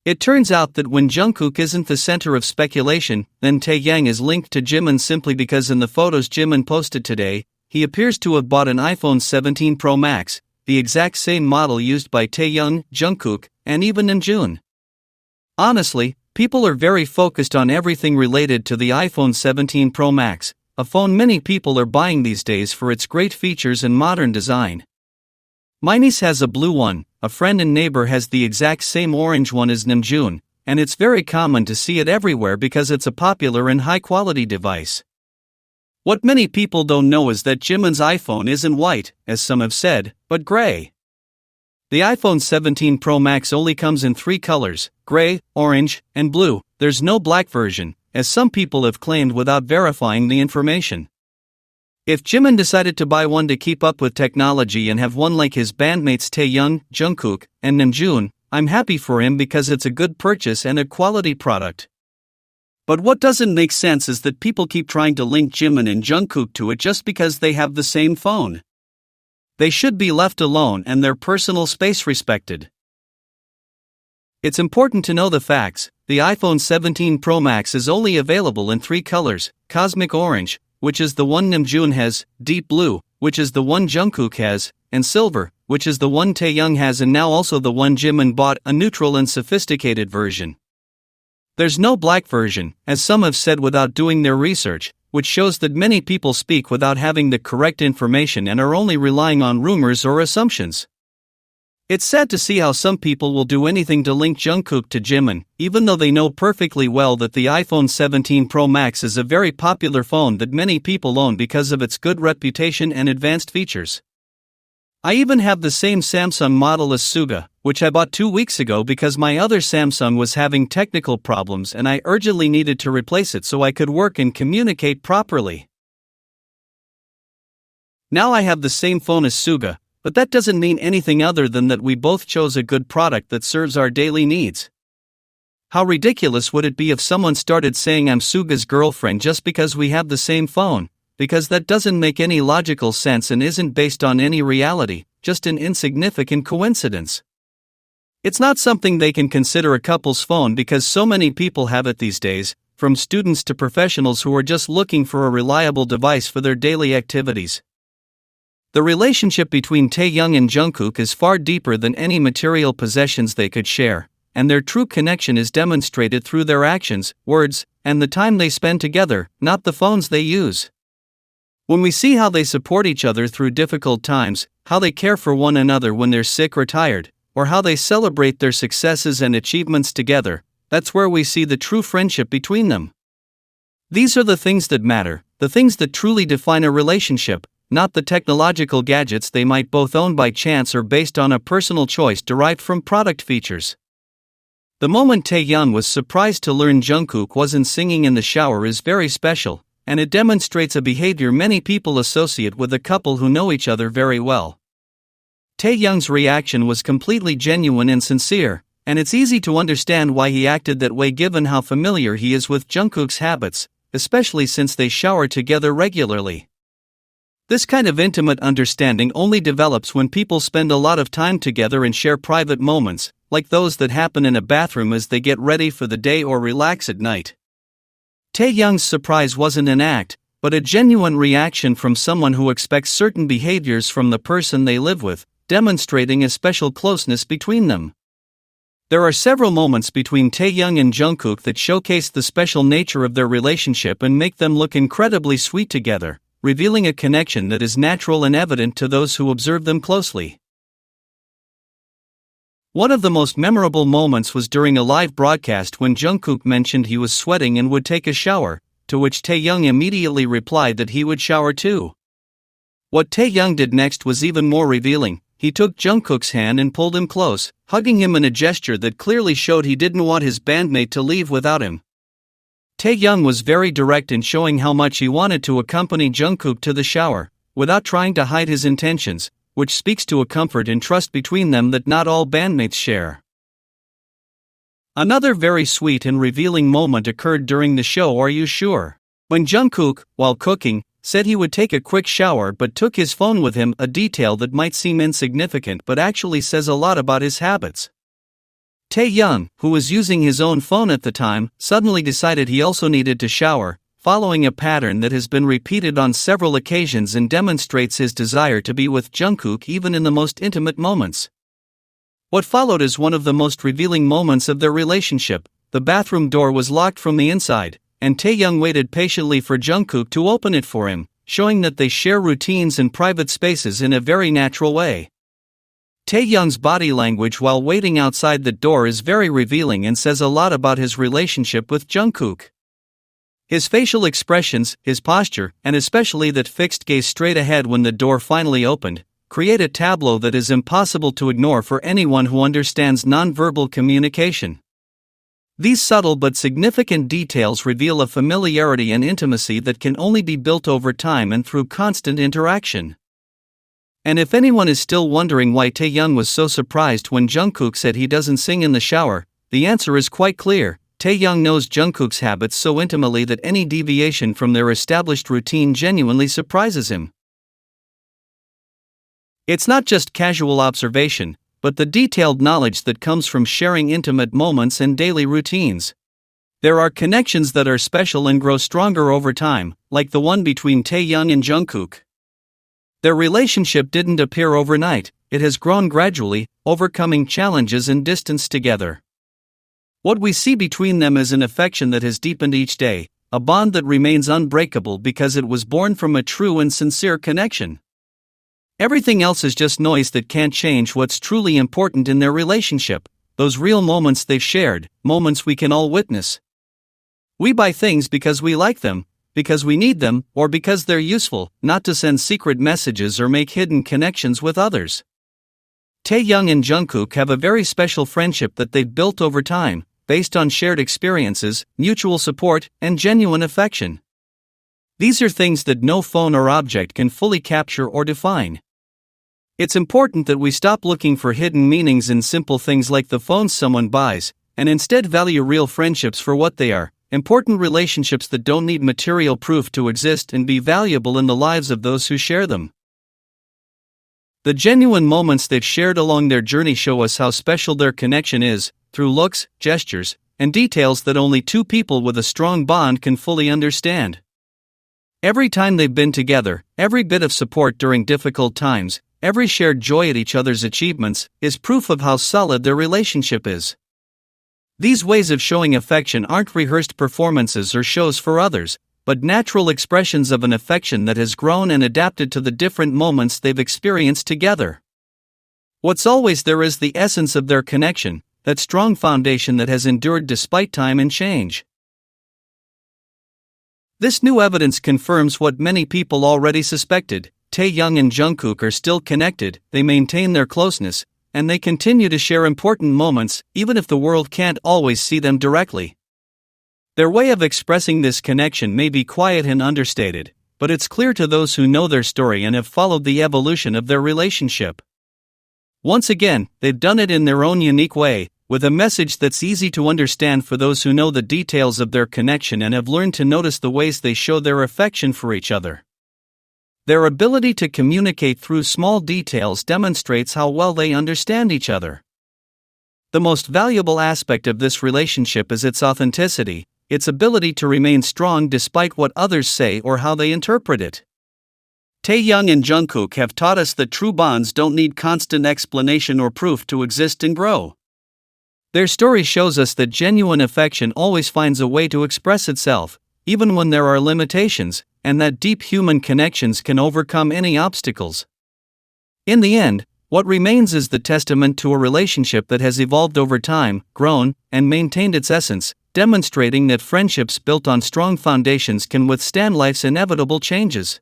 It turns out that when Jungkook isn't the center of speculation, then Taehyung is linked to Jimin simply because in the photos Jimin posted today, he appears to have bought an iPhone 17 Pro Max, the exact same model used by Taehyung, Jungkook, and even Namjoon. Honestly, people are very focused on everything related to the iPhone 17 Pro Max, a phone many people are buying these days for its great features and modern design. My niece has a blue one, a friend and neighbor has the exact same orange one as Namjoon, and it's very common to see it everywhere because it's a popular and high-quality device. What many people don't know is that Jimin's iPhone isn't white, as some have said, but gray. The iPhone 17 Pro Max only comes in 3 colors, gray, orange, and blue. There's no black version, as some people have claimed without verifying the information. If Jimin decided to buy one to keep up with technology and have one like his bandmates Taehyung, Jungkook, and Namjoon, I'm happy for him because it's a good purchase and a quality product. But what doesn't make sense is that people keep trying to link Jimin and Jungkook to it just because they have the same phone. They should be left alone and their personal space respected. It's important to know the facts. The iPhone 17 Pro Max is only available in 3 colors, Cosmic Orange, which is the one Namjoon has, Deep Blue, which is the one Jungkook has, and Silver, which is the one Taehyung has and now also the one Jimin bought, a neutral and sophisticated version. There's no black version, as some have said without doing their research, which shows that many people speak without having the correct information and are only relying on rumors or assumptions. It's sad to see how some people will do anything to link Jungkook to Jimin, even though they know perfectly well that the iPhone 17 Pro Max is a very popular phone that many people own because of its good reputation and advanced features. I even have the same Samsung model as Suga, which I bought 2 weeks ago because my other Samsung was having technical problems and I urgently needed to replace it so I could work and communicate properly. Now I have the same phone as Suga, but that doesn't mean anything other than that we both chose a good product that serves our daily needs. How ridiculous would it be if someone started saying I'm Suga's girlfriend just because we have the same phone, because that doesn't make any logical sense and isn't based on any reality, just an insignificant coincidence. It's not something they can consider a couple's phone because so many people have it these days, from students to professionals who are just looking for a reliable device for their daily activities. The relationship between Taehyung and Jungkook is far deeper than any material possessions they could share, and their true connection is demonstrated through their actions, words, and the time they spend together, not the phones they use. When we see how they support each other through difficult times, how they care for one another when they're sick or tired, or how they celebrate their successes and achievements together, that's where we see the true friendship between them. These are the things that matter, the things that truly define a relationship, not the technological gadgets they might both own by chance or based on a personal choice derived from product features. The moment Taehyung was surprised to learn Jungkook wasn't singing in the shower is very special, and it demonstrates a behavior many people associate with a couple who know each other very well. Taehyung's reaction was completely genuine and sincere, and it's easy to understand why he acted that way given how familiar he is with Jungkook's habits, especially since they shower together regularly. This kind of intimate understanding only develops when people spend a lot of time together and share private moments, like those that happen in a bathroom as they get ready for the day or relax at night. Taehyung's surprise wasn't an act, but a genuine reaction from someone who expects certain behaviors from the person they live with, demonstrating a special closeness between them. There are several moments between Taehyung and Jungkook that showcase the special nature of their relationship and make them look incredibly sweet together, revealing a connection that is natural and evident to those who observe them closely. One of the most memorable moments was during a live broadcast when Jungkook mentioned he was sweating and would take a shower, to which Taehyung immediately replied that he would shower too. What Taehyung did next was even more revealing. He took Jungkook's hand and pulled him close, hugging him in a gesture that clearly showed he didn't want his bandmate to leave without him. Taehyung was very direct in showing how much he wanted to accompany Jungkook to the shower, without trying to hide his intentions, which speaks to a comfort and trust between them that not all bandmates share. Another very sweet and revealing moment occurred during the show Are You Sure? When Jungkook, while cooking, said he would take a quick shower but took his phone with him, a detail that might seem insignificant but actually says a lot about his habits. Taehyung, who was using his own phone at the time, suddenly decided he also needed to shower, following a pattern that has been repeated on several occasions and demonstrates his desire to be with Jungkook even in the most intimate moments. What followed is one of the most revealing moments of their relationship. The bathroom door was locked from the inside, and Taehyung waited patiently for Jungkook to open it for him, showing that they share routines and private spaces in a very natural way. Taehyung's body language while waiting outside the door is very revealing and says a lot about his relationship with Jungkook. His facial expressions, his posture, and especially that fixed gaze straight ahead when the door finally opened, create a tableau that is impossible to ignore for anyone who understands nonverbal communication. These subtle but significant details reveal a familiarity and intimacy that can only be built over time and through constant interaction. And if anyone is still wondering why Taehyung was so surprised when Jungkook said he doesn't sing in the shower, the answer is quite clear. Taehyung knows Jungkook's habits so intimately that any deviation from their established routine genuinely surprises him. It's not just casual observation, but the detailed knowledge that comes from sharing intimate moments and daily routines. There are connections that are special and grow stronger over time, like the one between Taehyung and Jungkook. Their relationship didn't appear overnight, it has grown gradually, overcoming challenges and distance together. What we see between them is an affection that has deepened each day, a bond that remains unbreakable because it was born from a true and sincere connection. Everything else is just noise that can't change what's truly important in their relationship, those real moments they've shared, moments we can all witness. We buy things because we like them, because we need them, or because they're useful, not to send secret messages or make hidden connections with others. Taehyung and Jungkook have a very special friendship that they've built over time, based on shared experiences, mutual support, and genuine affection. These are things that no phone or object can fully capture or define. It's important that we stop looking for hidden meanings in simple things like the phones someone buys, and instead value real friendships for what they are, important relationships that don't need material proof to exist and be valuable in the lives of those who share them. The genuine moments they've shared along their journey show us how special their connection is, through looks, gestures, and details that only two people with a strong bond can fully understand. Every time they've been together, every bit of support during difficult times, every shared joy at each other's achievements, is proof of how solid their relationship is. These ways of showing affection aren't rehearsed performances or shows for others, but natural expressions of an affection that has grown and adapted to the different moments they've experienced together. What's always there is the essence of their connection, that strong foundation that has endured despite time and change. This new evidence confirms what many people already suspected. Taehyung and Jungkook are still connected, they maintain their closeness, and they continue to share important moments, even if the world can't always see them directly. Their way of expressing this connection may be quiet and understated, but it's clear to those who know their story and have followed the evolution of their relationship. Once again, they've done it in their own unique way, with a message that's easy to understand for those who know the details of their connection and have learned to notice the ways they show their affection for each other. Their ability to communicate through small details demonstrates how well they understand each other. The most valuable aspect of this relationship is its authenticity, its ability to remain strong despite what others say or how they interpret it. Taehyung and Jungkook have taught us that true bonds don't need constant explanation or proof to exist and grow. Their story shows us that genuine affection always finds a way to express itself, even when there are limitations, and that deep human connections can overcome any obstacles. In the end, what remains is the testament to a relationship that has evolved over time, grown, and maintained its essence, demonstrating that friendships built on strong foundations can withstand life's inevitable changes.